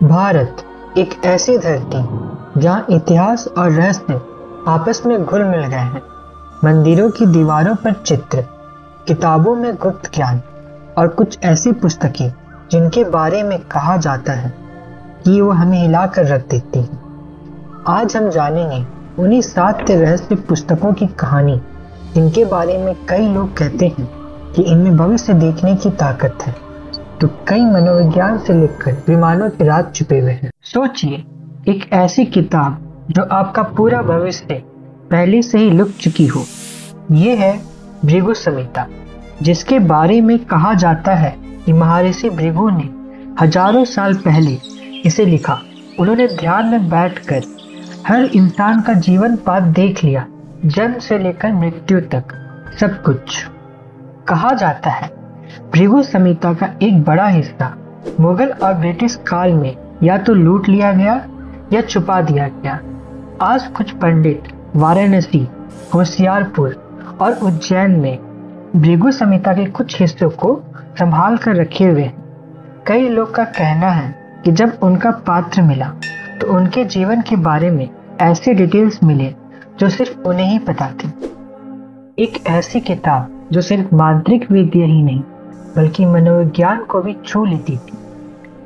भारत एक ऐसी धरती जहाँ इतिहास और रहस्य आपस में घुल मिल गए हैं। मंदिरों की दीवारों पर चित्र, किताबों में गुप्त ज्ञान और कुछ ऐसी पुस्तकें जिनके बारे में कहा जाता है कि वो हमें हिलाकर रख देती हैं। आज हम जानेंगे उन्हीं 7 रहस्य पुस्तकों की कहानी जिनके बारे में कई लोग कहते हैं कि इनमें भविष्य देखने की ताकत है, तो कई मनोविज्ञान से लेकर विमानों के राज छुपे हुए हैं। सोचिए, एक ऐसी किताब जो आपका पूरा भविष्य पहले से ही लुक चुकी हो। ये है भृगु संहिता, जिसके बारे में कहा जाता है कि महर्षि भृगु ने हजारों साल पहले इसे लिखा। उन्होंने ध्यान में बैठकर हर इंसान का जीवन पाठ देख लिया, जन्म से लेकर मृत्यु तक सब कुछ। कहा जाता है भृगु संहिता का एक बड़ा हिस्सा मुगल और ब्रिटिश काल में या तो लूट लिया गया या छुपा दिया गया। आज कुछ पंडित वाराणसी, होशियारपुर और उज्जैन में भृगु संहिता के कुछ हिस्सों को संभाल कर रखे हुए हैं। कई लोग का कहना है कि जब उनका पात्र मिला तो उनके जीवन के बारे में ऐसे डिटेल्स मिले जो सिर्फ उन्हें ही पता थी। एक ऐसी किताब जो सिर्फ मांत्रिक विद्या ही नहीं बल्कि मनोविज्ञान को भी छू लेती थी,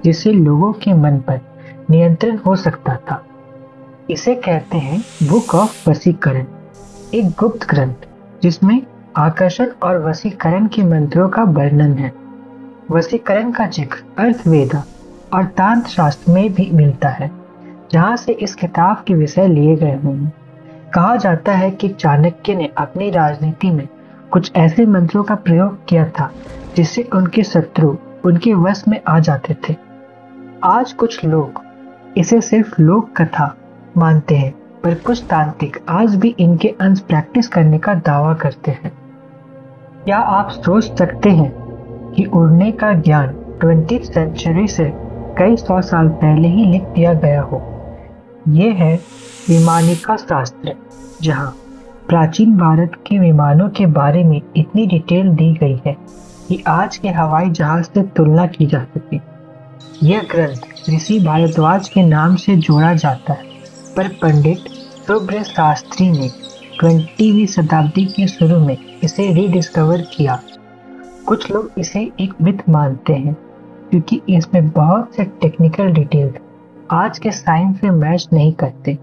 जिससे लोगों के मन पर नियंत्रण हो सकता था। इसे कहते हैं बुक ऑफ वशीकरण, एक गुप्त ग्रंथ जिसमें आकर्षण और वशीकरण के मंत्रों का वर्णन है। वशीकरण का जिक्र अर्थवेदा और तांत्र शास्त्र में भी मिलता है, जहाँ से इस किताब के विषय लिए गए होंगे। कहा जाता है कि चाणक्य ने अपनी राजनीति में कुछ ऐसे मंत्रों का प्रयोग किया था जिससे उनके शत्रु उनके वश में आ जाते थे। आज कुछ लोग इसे सिर्फ लोक कथा मानते हैं, पर कुछ तांत्रिक आज भी इनके अंश प्रैक्टिस करने का दावा करते हैं। क्या आप सोच सकते हैं कि उड़ने का ज्ञान 20th सेंचुरी से कई 100 साल पहले ही लिख दिया गया हो? ये है विमानिका शास्त्र, जहाँ प्राचीन भारत के विमानों के बारे में इतनी डिटेल दी गई है कि आज के हवाई जहाज से तुलना की जा सके। यह ग्रंथ ऋषि भारद्वाज के नाम से जोड़ा जाता है, पर पंडित शुभ्र शास्त्री ने 20वीं शताब्दी के शुरू में इसे रीडिस्कवर किया। कुछ लोग इसे एक मिथ मानते हैं क्योंकि इसमें बहुत से टेक्निकल डिटेल्स आज के साइंस से मैच नहीं करते,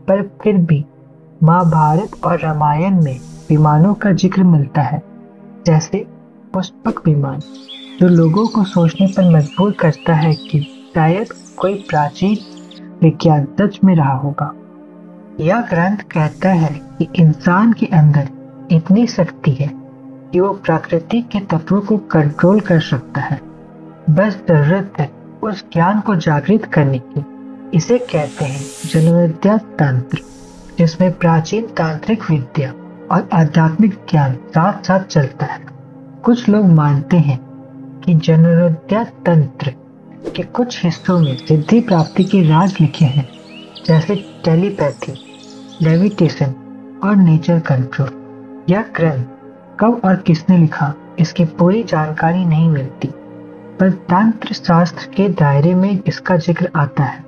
पर फिर भी महाभारत और रामायण में विमानों का जिक्र मिलता है, जैसे पुष्पक विमान, जो लोगों को सोचने पर मजबूर करता है कि शायद कोई प्राचीन विज्ञान सच में रहा होगा। यह ग्रंथ कहता है कि इंसान के अंदर इतनी शक्ति है कि वो प्रकृति के तत्वों को कंट्रोल कर सकता है, बस जरूरत है उस ज्ञान को जागृत करने की। इसे कहते हैं जनोविद्या तंत्र, जिसमें प्राचीन तांत्रिक विद्या और आध्यात्मिक ज्ञान साथ साथ चलता है। कुछ लोग मानते हैं कि जनोविद्या तंत्र के कुछ हिस्सों में सिद्धि प्राप्ति के राज लिखे हैं, जैसे टेलीपैथी, लेविटेशन और नेचर कंट्रोल। यह ग्रंथ कब और किसने लिखा, इसकी पूरी जानकारी नहीं मिलती, पर तंत्र शास्त्र के दायरे में इसका जिक्र आता है।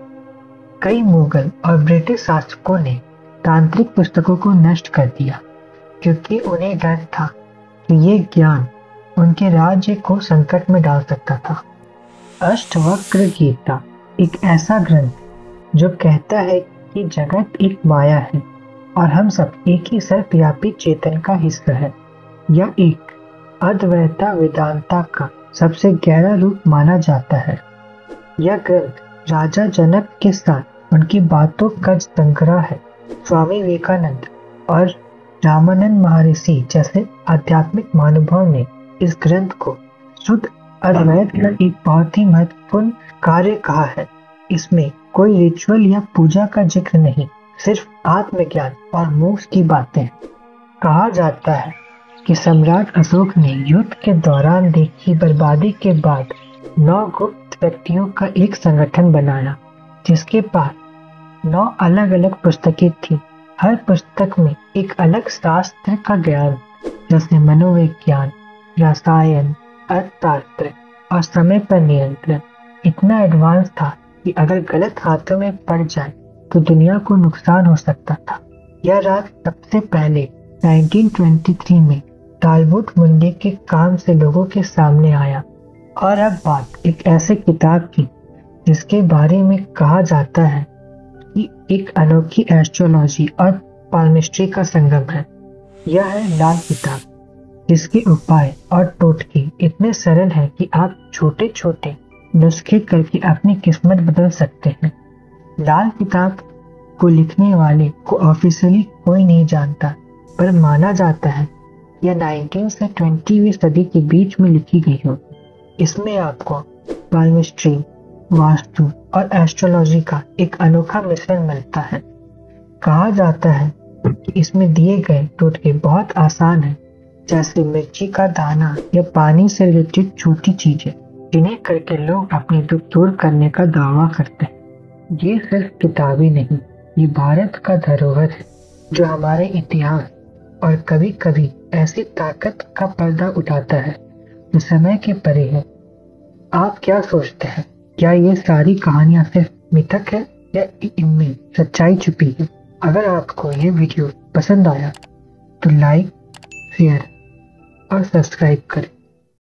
कई मुगल और ब्रिटिश शासकों ने तांत्रिक पुस्तकों को नष्ट कर दिया क्योंकि उन्हें डर था कि ये ज्ञान उनके राज्य को संकट में डाल सकता था। अष्टवक्र गीता एक ऐसा ग्रंथ जो कहता है कि जगत एक माया है और हम सब एक ही सर्वव्यापी चेतन का हिस्सा है। यह एक अद्वैता वेदांता का सबसे गहरा रूप माना जाता है। यह ग्रंथ राजा जनक के साथ उनकी बातों का संग्रह है। स्वामी विवेकानंद और रामानंद महर्षि जैसे आध्यात्मिक महानुभाव ने इस ग्रंथ को शुद्ध अद्वैत का एक बहुत ही महत्वपूर्ण कार्य कहा है। इसमें कोई रिचुअल या पूजा का जिक्र नहीं, सिर्फ आत्मज्ञान और मोक्ष की बातें। कहा जाता है कि सम्राट अशोक ने युद्ध के दौरान देखी बर्बादी के बाद 9 गुप्त व्यक्तियों का एक संगठन बनाया, जिसके पास 9 अलग अलग पुस्तकें थी। हर पुस्तक में एक अलग शास्त्र का ज्ञान, जैसे मनोविज्ञान, रसायन, अर्थशास्त्र और समय पर नियंत्रण। इतना एडवांस था कि अगर गलत हाथों में पड़ जाए तो दुनिया को नुकसान हो सकता था। यह राज सबसे पहले 1923 में टालबोट मुंडी के काम से लोगों के सामने आया। और अब बात एक ऐसे किताब की जिसके बारे में कहा जाता है कि एक अनोखी एस्ट्रोलॉजी और पाल्मिस्ट्री का संगम है। यह है लाल किताब, जिसके उपाय और टोटके इतने सरल हैं कि आप छोटे छोटे नुस्खे करके अपनी किस्मत बदल सकते हैं। लाल किताब को लिखने वाले को ऑफिशियली कोई नहीं जानता, पर माना जाता है यह 19 से 20वीं सदी के बीच में लिखी गई हो। इसमें आपको पाल्मिस्ट्री, वास्तु और एस्ट्रोलॉजी का एक अनोखा मिश्रण मिलता है। कहा जाता है कि इसमें दिए गए टोटके बहुत आसान हैं, जैसे मिर्ची का दाना या पानी से रिलेटेड छोटी चीजें, जिन्हें करके लोग अपने दुख दूर करने का दावा करते हैं। ये सिर्फ किताबी नहीं, ये भारत का धरोहर है जो हमारे इतिहास और कभी कभी ऐसी ताकत का पर्दा उठाता है जो समय के परे है। आप क्या सोचते हैं? क्या ये सारी कहानियां सिर्फ मिथक है या इनमें सच्चाई छुपी है? अगर आपको ये वीडियो पसंद आया तो लाइक, शेयर और सब्सक्राइब करें।